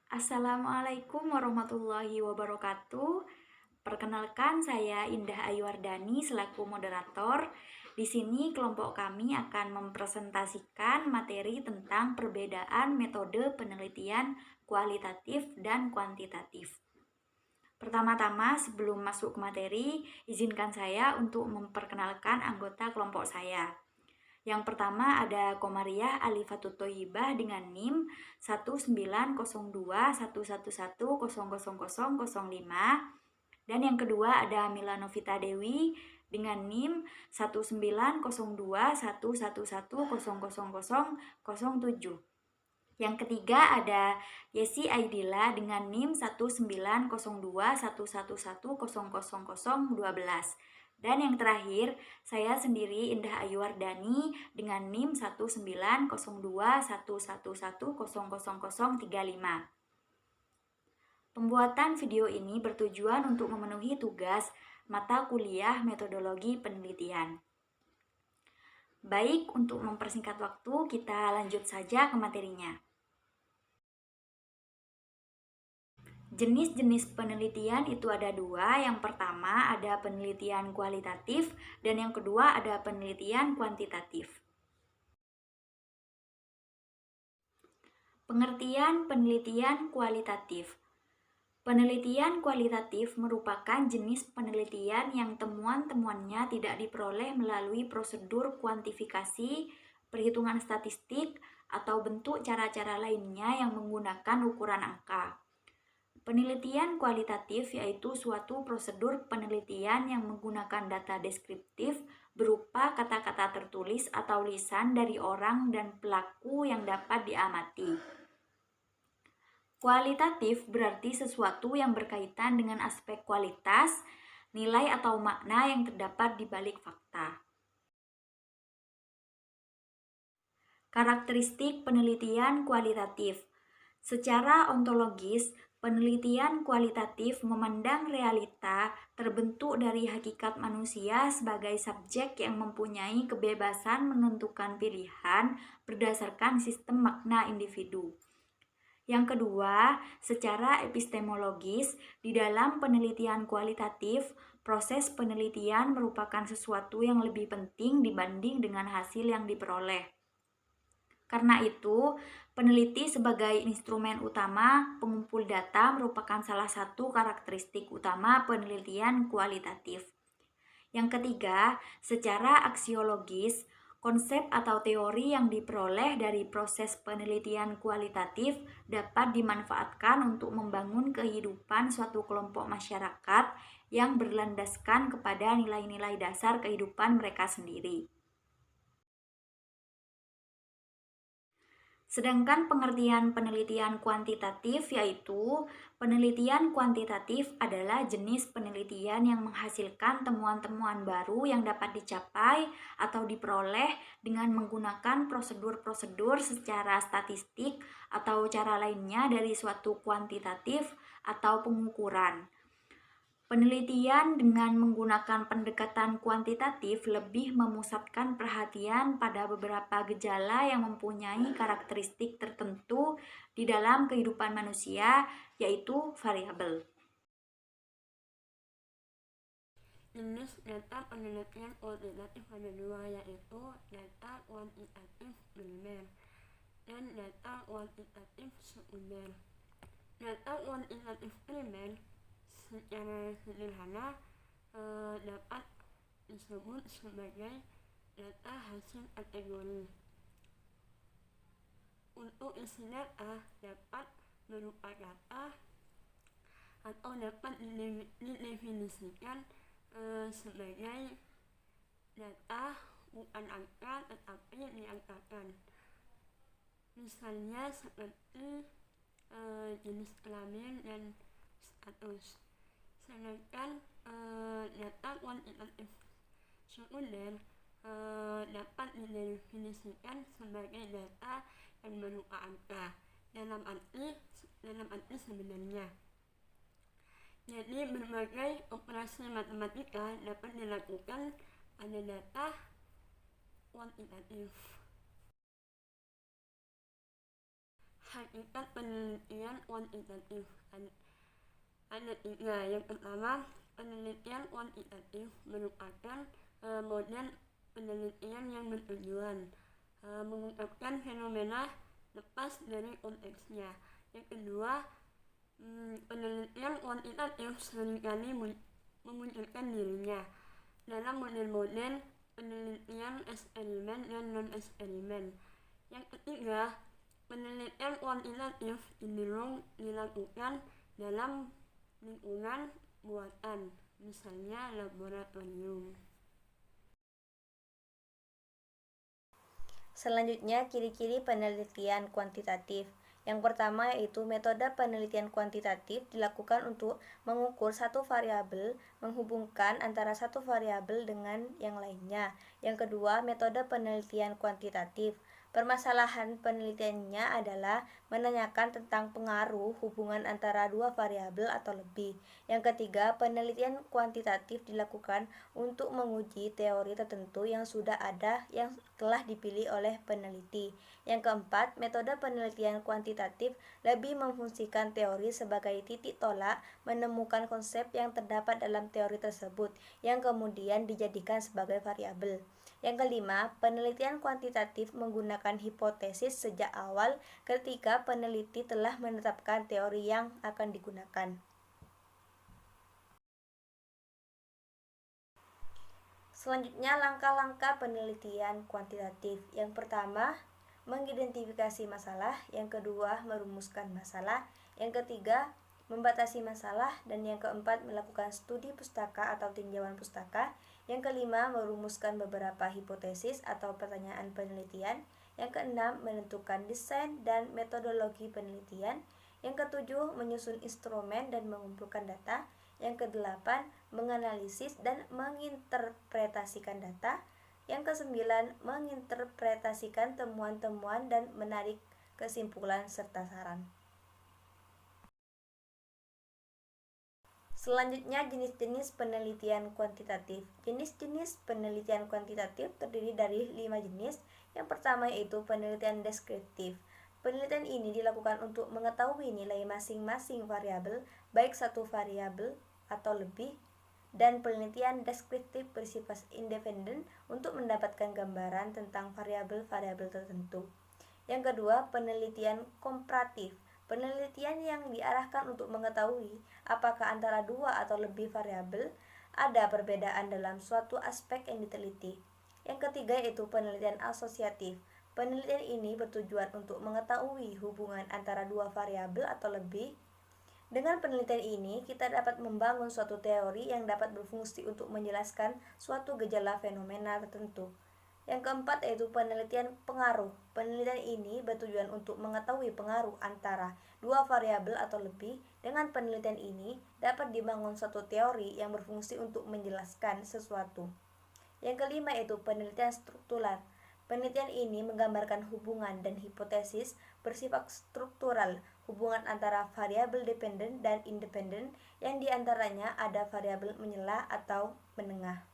Assalamualaikum warahmatullahi wabarakatuh. Perkenalkan, saya Indah Ayuwardani selaku moderator. Di sini kelompok kami akan mempresentasikan materi tentang perbedaan metode penelitian kualitatif dan kuantitatif. Pertama-tama, sebelum masuk ke materi, izinkan saya untuk memperkenalkan anggota kelompok saya. Yang pertama ada Komariah Alifatut Thoyibah dengan NIM 1902111000005, dan yang kedua ada Mila Novita Dewi dengan NIM 1902111000007. Yang ketiga ada Yesi Aidila dengan NIM 1902111000012. Dan yang terakhir, saya sendiri Indah Ayuwardani dengan NIM 1902111000035. Pembuatan video ini bertujuan untuk memenuhi tugas mata kuliah metodologi penelitian. Baik, untuk mempersingkat waktu, kita lanjut saja ke materinya. Jenis-jenis penelitian itu ada dua. Yang pertama ada penelitian kualitatif dan yang kedua ada penelitian kuantitatif. Pengertian penelitian kualitatif. Penelitian kualitatif merupakan jenis penelitian yang temuan-temuannya tidak diperoleh melalui prosedur kuantifikasi, perhitungan statistik, atau bentuk cara-cara lainnya yang menggunakan ukuran angka. Penelitian kualitatif yaitu suatu prosedur penelitian yang menggunakan data deskriptif berupa kata-kata tertulis atau lisan dari orang dan pelaku yang dapat diamati. Kualitatif berarti sesuatu yang berkaitan dengan aspek kualitas, nilai atau makna yang terdapat di balik fakta. Karakteristik penelitian kualitatif. Secara ontologis, penelitian kualitatif memandang realita terbentuk dari hakikat manusia sebagai subjek yang mempunyai kebebasan menentukan pilihan berdasarkan sistem makna individu. Yang kedua, secara epistemologis, di dalam penelitian kualitatif, proses penelitian merupakan sesuatu yang lebih penting dibanding dengan hasil yang diperoleh. Karena itu, peneliti sebagai instrumen utama pengumpul data merupakan salah satu karakteristik utama penelitian kualitatif. Yang ketiga, secara aksiologis, konsep atau teori yang diperoleh dari proses penelitian kualitatif dapat dimanfaatkan untuk membangun kehidupan suatu kelompok masyarakat yang berlandaskan kepada nilai-nilai dasar kehidupan mereka sendiri. Sedangkan pengertian penelitian kuantitatif yaitu penelitian kuantitatif adalah jenis penelitian yang menghasilkan temuan-temuan baru yang dapat dicapai atau diperoleh dengan menggunakan prosedur-prosedur secara statistik atau cara lainnya dari suatu kuantitatif atau pengukuran. Penelitian dengan menggunakan pendekatan kuantitatif lebih memusatkan perhatian pada beberapa gejala yang mempunyai karakteristik tertentu di dalam kehidupan manusia, yaitu variabel. Jenis data penelitian kualitatif ada dua, yaitu data kuantitatif primer dan data kuantitatif sekunder. Data kuantitatif primer secara sederhana dapat disebut sebagai data hasil kategori. Untuk isi data dapat berupa data atau dapat didefinisikan sebagai data bukan angka tetapi diangkakan. Misalnya seperti jenis kelamin dan status. Sedangkan data kuantitatif sekunder dapat didefinisikan sebagai data yang berupa angka dalam arti sebenarnya. Jadi berbagai operasi matematika dapat dilakukan pada data kuantitatif. Hak hakikat penelitian kuantitatif. Ada tiga. Yang pertama, penelitian kuantitatif merupakan model penelitian yang bertujuan mengungkapkan fenomena lepas dari konteksnya. Yang kedua, penelitian kuantitatif seringkali memunculkan dirinya dalam model-model penelitian eksperimen dan non-eksperimen. Yang ketiga, penelitian kuantitatif cenderung dilakukan dalam lingkungan buatan, misalnya laboratorium. Selanjutnya, ciri-ciri penelitian kuantitatif. Yang pertama yaitu metode penelitian kuantitatif dilakukan untuk mengukur satu variabel, menghubungkan antara satu variabel dengan yang lainnya. Yang kedua, metode penelitian kuantitatif. Permasalahan penelitiannya adalah menanyakan tentang pengaruh hubungan antara dua variabel atau lebih. Yang ketiga, penelitian kuantitatif dilakukan untuk menguji teori tertentu yang sudah ada yang telah dipilih oleh peneliti. Yang keempat, metode penelitian kuantitatif lebih memfungsikan teori sebagai titik tolak menemukan konsep yang terdapat dalam teori tersebut yang kemudian dijadikan sebagai variabel. Yang kelima, penelitian kuantitatif menggunakan hipotesis sejak awal ketika peneliti telah menetapkan teori yang akan digunakan. Selanjutnya, langkah-langkah penelitian kuantitatif. Yang pertama, mengidentifikasi masalah. Yang kedua, merumuskan masalah. Yang ketiga, membatasi masalah. Dan yang keempat, melakukan studi pustaka atau tinjauan pustaka. Yang kelima, merumuskan beberapa hipotesis atau pertanyaan penelitian. Yang keenam, menentukan desain dan metodologi penelitian. Yang ketujuh, menyusun instrumen dan mengumpulkan data. Yang kedelapan, menganalisis dan menginterpretasikan data. Yang kesembilan, menginterpretasikan temuan-temuan dan menarik kesimpulan serta saran. Selanjutnya, jenis-jenis penelitian kuantitatif. Jenis-jenis penelitian kuantitatif terdiri dari 5 jenis. Yang pertama yaitu penelitian deskriptif. Penelitian ini dilakukan untuk mengetahui nilai masing-masing variabel, baik satu variabel atau lebih, dan penelitian deskriptif bersifat independen untuk mendapatkan gambaran tentang variabel-variabel tertentu. Yang kedua, penelitian komparatif. Penelitian yang diarahkan untuk mengetahui apakah antara dua atau lebih variabel ada perbedaan dalam suatu aspek yang diteliti. Yang ketiga yaitu penelitian asosiatif. Penelitian ini bertujuan untuk mengetahui hubungan antara dua variabel atau lebih. Dengan penelitian ini, kita dapat membangun suatu teori yang dapat berfungsi untuk menjelaskan suatu gejala fenomena tertentu. Yang keempat yaitu penelitian pengaruh. Penelitian ini bertujuan untuk mengetahui pengaruh antara dua variabel atau lebih. Dengan penelitian ini dapat dibangun suatu teori yang berfungsi untuk menjelaskan sesuatu. Yang kelima yaitu penelitian struktural. Penelitian ini menggambarkan hubungan dan hipotesis bersifat struktural, hubungan antara variabel dependen dan independen yang diantaranya ada variabel menyela atau menengah.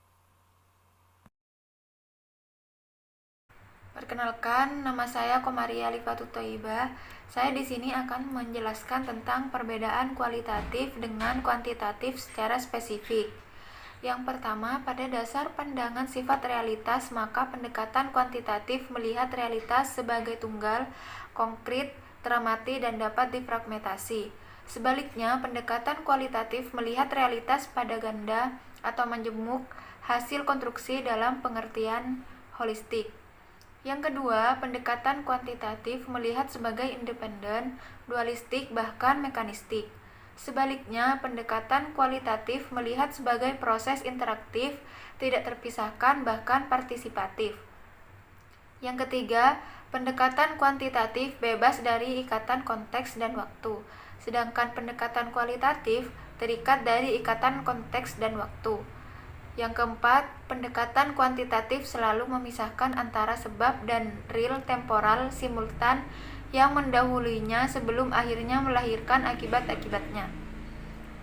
Perkenalkan, nama saya Komaria Lifatul Thayyibah. Saya di sini akan menjelaskan tentang perbedaan kualitatif dengan kuantitatif secara spesifik. Yang pertama, pada dasar pandangan sifat realitas, maka pendekatan kuantitatif melihat realitas sebagai tunggal, konkret, teramati, dan dapat difragmentasi. Sebaliknya, pendekatan kualitatif melihat realitas pada ganda atau majemuk, hasil konstruksi dalam pengertian holistik. Yang kedua, pendekatan kuantitatif melihat sebagai independen, dualistik, bahkan mekanistik. Sebaliknya, pendekatan kualitatif melihat sebagai proses interaktif, tidak terpisahkan, bahkan partisipatif. Yang ketiga, pendekatan kuantitatif bebas dari ikatan konteks dan waktu, sedangkan pendekatan kualitatif terikat dari ikatan konteks dan waktu. Yang keempat, pendekatan kuantitatif selalu memisahkan antara sebab dan real temporal simultan yang mendahulunya sebelum akhirnya melahirkan akibat-akibatnya.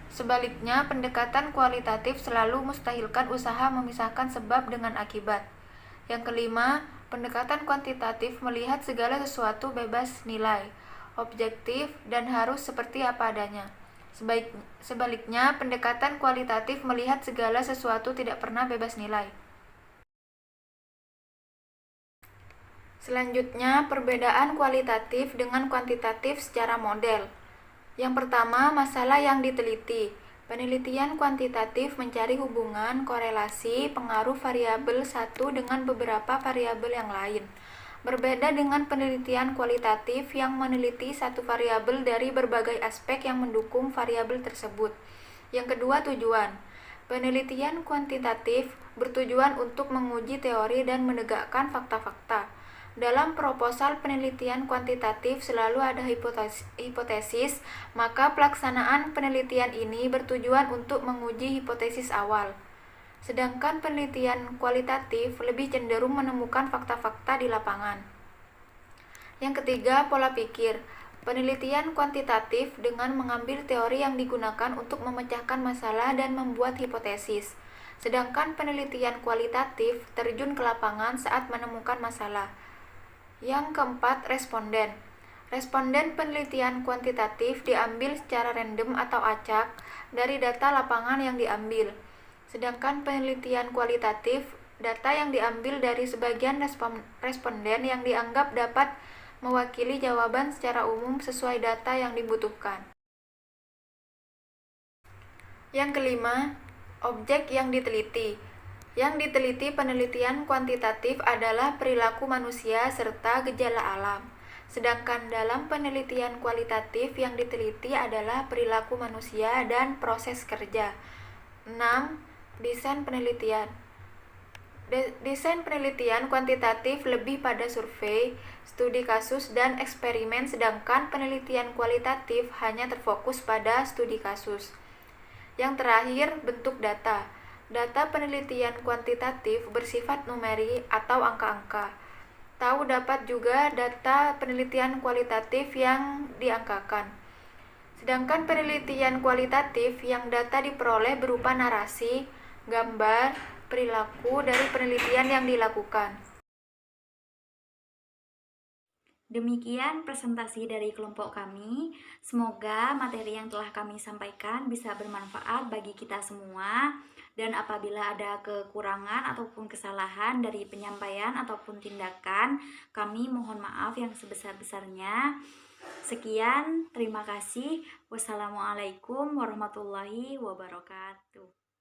Sebaliknya, pendekatan kualitatif selalu mustahilkan usaha memisahkan sebab dengan akibat. Yang kelima, pendekatan kuantitatif melihat segala sesuatu bebas nilai. objektif, dan harus seperti apa adanya. Sebaliknya, pendekatan kualitatif melihat segala sesuatu tidak pernah bebas nilai. Selanjutnya, perbedaan kualitatif dengan kuantitatif secara model. Yang pertama, masalah yang diteliti. Penelitian kuantitatif mencari hubungan, korelasi, pengaruh variabel satu dengan beberapa variabel yang lain. Berbeda dengan penelitian kualitatif yang meneliti satu variabel dari berbagai aspek yang mendukung variabel tersebut. Yang kedua, tujuan. Penelitian kuantitatif bertujuan untuk menguji teori dan menegakkan fakta-fakta. Dalam proposal penelitian kuantitatif selalu ada hipotesis, maka pelaksanaan penelitian ini bertujuan untuk menguji hipotesis awal. Sedangkan penelitian kualitatif lebih cenderung menemukan fakta-fakta di lapangan. Yang ketiga, pola pikir. Penelitian kuantitatif dengan mengambil teori yang digunakan untuk memecahkan masalah dan membuat hipotesis. Sedangkan penelitian kualitatif terjun ke lapangan saat menemukan masalah. Yang keempat, responden. Responden penelitian kuantitatif diambil secara random atau acak dari data lapangan yang diambil. Sedangkan penelitian kualitatif, data yang diambil dari sebagian responden yang dianggap dapat mewakili jawaban secara umum sesuai data yang dibutuhkan. Yang kelima, objek yang diteliti. Yang diteliti penelitian kuantitatif adalah perilaku manusia serta gejala alam. Sedangkan dalam penelitian kualitatif yang diteliti adalah perilaku manusia dan proses kerja. 6. Desain penelitian. Desain penelitian kuantitatif lebih pada survei, studi kasus, dan eksperimen, sedangkan penelitian kualitatif hanya terfokus pada studi kasus. Yang terakhir, bentuk data. Data penelitian kuantitatif bersifat numeri atau angka-angka. Tahu dapat juga data penelitian kualitatif yang diangkakan. Sedangkan penelitian kualitatif yang data diperoleh berupa narasi, gambar, perilaku dari penelitian yang dilakukan. Demikian presentasi dari kelompok kami. Semoga materi yang telah kami sampaikan bisa bermanfaat bagi kita semua. Dan apabila ada kekurangan ataupun kesalahan dari penyampaian ataupun tindakan, kami mohon maaf yang sebesar-besarnya. Sekian, terima kasih. Wassalamualaikum warahmatullahi wabarakatuh.